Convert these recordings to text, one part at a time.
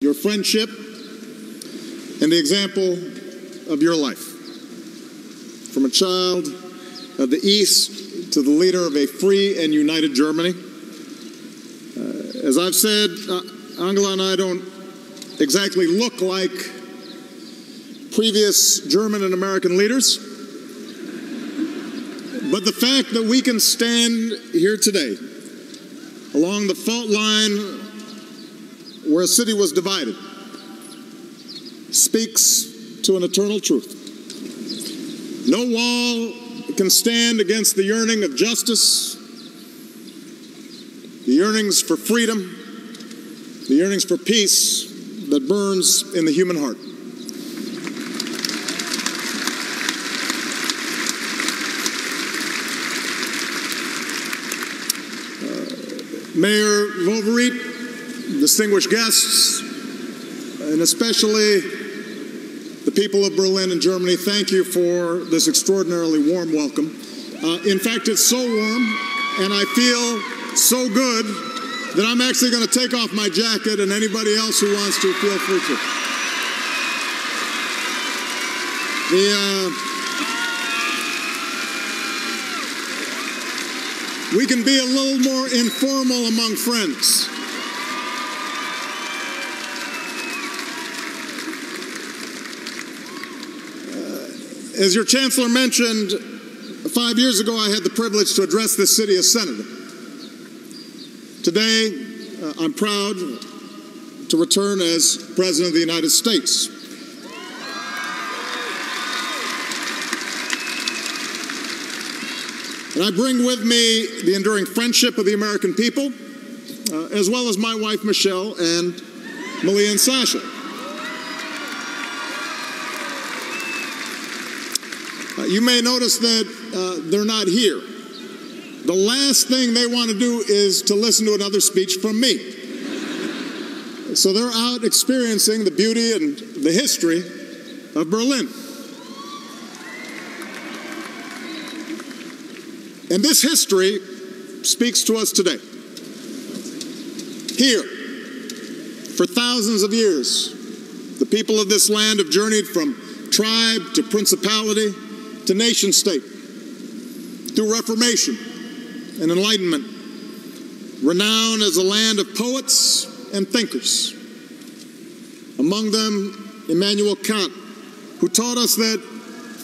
your friendship, and the example of your life. From a child of the East to the leader of a free and united Germany. As I've said, Angela and I don't exactly look like previous German and American leaders, but the fact that we can stand here today along the fault line where a city was divided speaks to an eternal truth. No wall can stand against the yearning of justice, the yearnings for freedom, the yearnings for peace that burns in the human heart. Mayor Wowereit, distinguished guests, and especially the people of Berlin and Germany, thank you for this extraordinarily warm welcome. In fact, it's so warm, and I feel so good that I'm actually going to take off my jacket, and anybody else who wants to, feel free to. We can be a little more informal among friends. As your chancellor mentioned, 5 years ago I had the privilege to address this city as senator. Today, I'm proud to return as President of the United States. And I bring with me the enduring friendship of the American people, as well as my wife, Michelle, and Malia and Sasha. You may notice that they're not here. The last thing they want to do is to listen to another speech from me. So they're out experiencing the beauty and the history of Berlin. And this history speaks to us today. Here, for thousands of years, the people of this land have journeyed from tribe to principality to nation state through Reformation and Enlightenment, renowned as a land of poets and thinkers. Among them, Immanuel Kant, who taught us that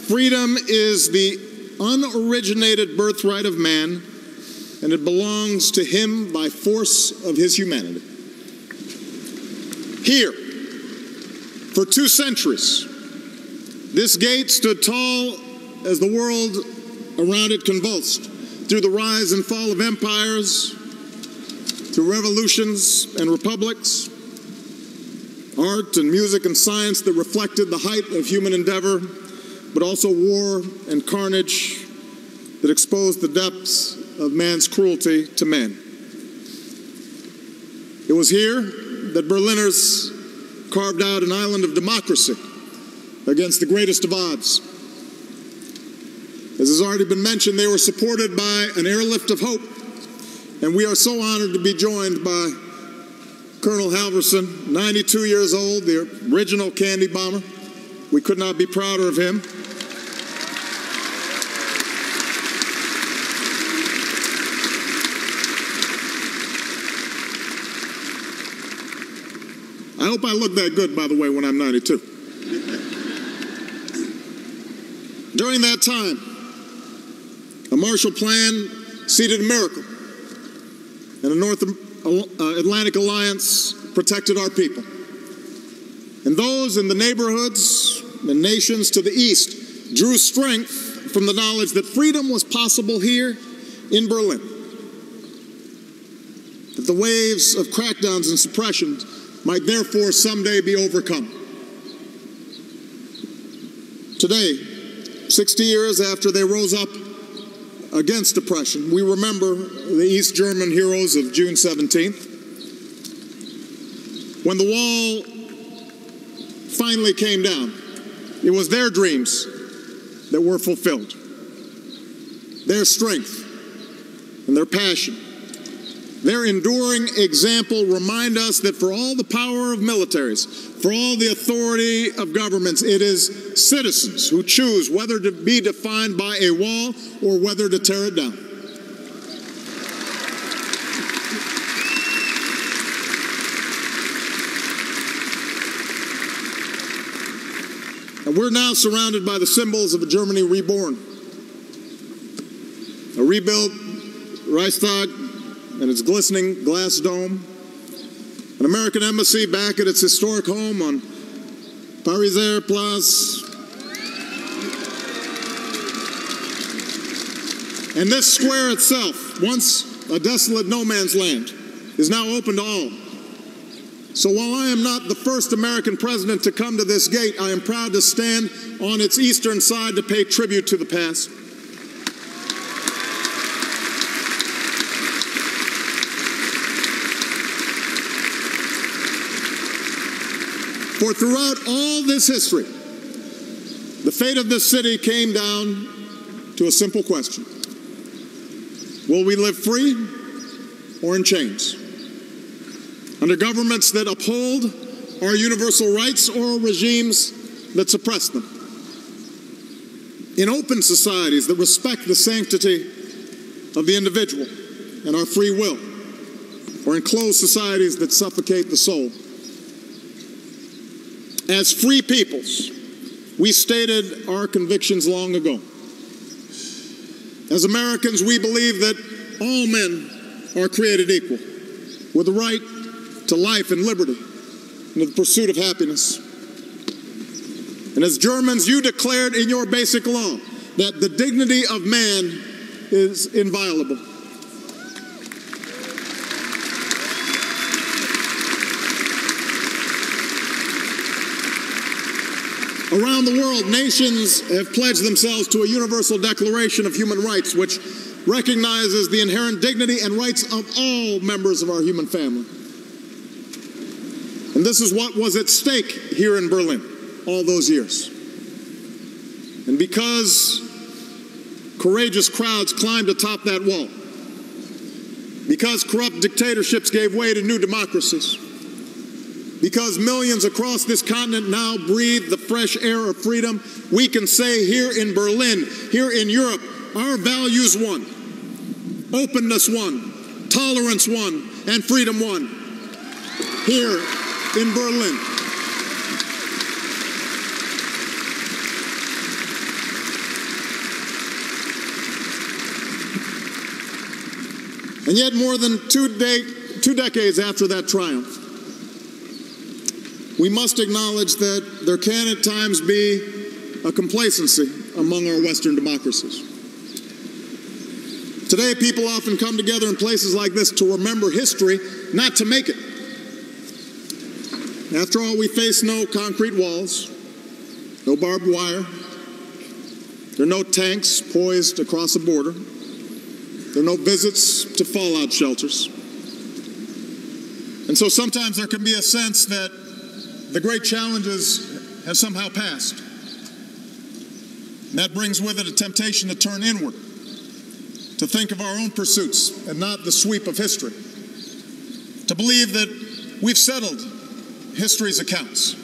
freedom is the unoriginated birthright of man, and it belongs to him by force of his humanity. Here, for 2 centuries, this gate stood tall as the world around it convulsed, through the rise and fall of empires, through revolutions and republics, art and music and science that reflected the height of human endeavor, but also war and carnage that exposed the depths of man's cruelty to man. It was here that Berliners carved out an island of democracy against the greatest of odds. As has already been mentioned, they were supported by an airlift of hope, and we are so honored to be joined by Colonel Halvorsen, 92 years old, the original candy bomber. We could not be prouder of him. I hope I look that good, by the way, when I'm 92. During that time, a Marshall Plan seeded a miracle, and a North Atlantic Alliance protected our people. And those in the neighborhoods and nations to the east drew strength from the knowledge that freedom was possible here in Berlin. That the waves of crackdowns and suppression might therefore someday be overcome. Today, 60 years after they rose up against oppression, we remember the East German heroes of June 17th. When the wall finally came down, it was their dreams that were fulfilled. Their strength and their passion Their enduring example remind us that for all the power of militaries, for all the authority of governments, it is citizens who choose whether to be defined by a wall or whether to tear it down. And we're now surrounded by the symbols of a Germany reborn. A rebuilt Reichstag and its glistening glass dome, an American embassy back at its historic home on Pariser Place, and this square itself, once a desolate no man's land, is now open to all. So while I am not the first American president to come to this gate, I am proud to stand on its eastern side to pay tribute to the past. For throughout all this history, the fate of this city came down to a simple question. Will we live free or in chains? Under governments that uphold our universal rights or regimes that suppress them? In open societies that respect the sanctity of the individual and our free will? Or in closed societies that suffocate the soul? As free peoples, we stated our convictions long ago. As Americans, we believe that all men are created equal, with the right to life and liberty, and to the pursuit of happiness. And as Germans, you declared in your basic law that the dignity of man is inviolable. Around the world, nations have pledged themselves to a universal declaration of human rights, which recognizes the inherent dignity and rights of all members of our human family. And this is what was at stake here in Berlin all those years. And because courageous crowds climbed atop that wall, because corrupt dictatorships gave way to new democracies, because millions across this continent now breathe the fresh air of freedom, we can say here in Berlin, here in Europe, our values won. Openness won, tolerance won, and freedom won. Here in Berlin. And yet more than two decades after that triumph, we must acknowledge that there can at times be a complacency among our Western democracies. Today, people often come together in places like this to remember history, not to make it. After all, we face no concrete walls, no barbed wire. There are no tanks poised across a border. There are no visits to fallout shelters. And so sometimes there can be a sense that the great challenges have somehow passed. And that brings with it a temptation to turn inward, to think of our own pursuits and not the sweep of history, to believe that we've settled history's accounts,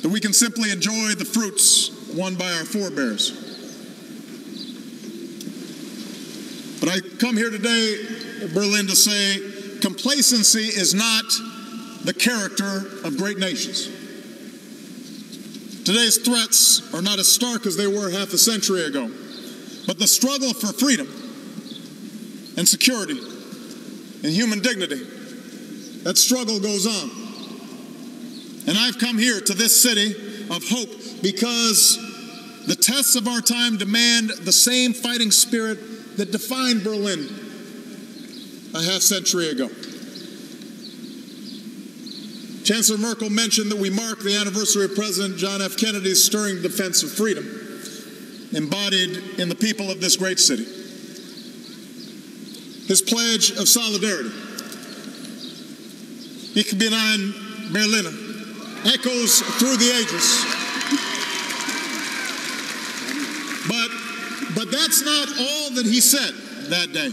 that we can simply enjoy the fruits won by our forebears. But I come here today in Berlin to say complacency is not the character of great nations. Today's threats are not as stark as they were half a century ago, but the struggle for freedom and security and human dignity, that struggle goes on. And I've come here to this city of hope because the tests of our time demand the same fighting spirit that defined Berlin a half century ago. Chancellor Merkel mentioned that we mark the anniversary of President John F. Kennedy's stirring defense of freedom, embodied in the people of this great city. His pledge of solidarity, Ich bin ein Berliner, echoes through the ages. But that's not all that he said that day.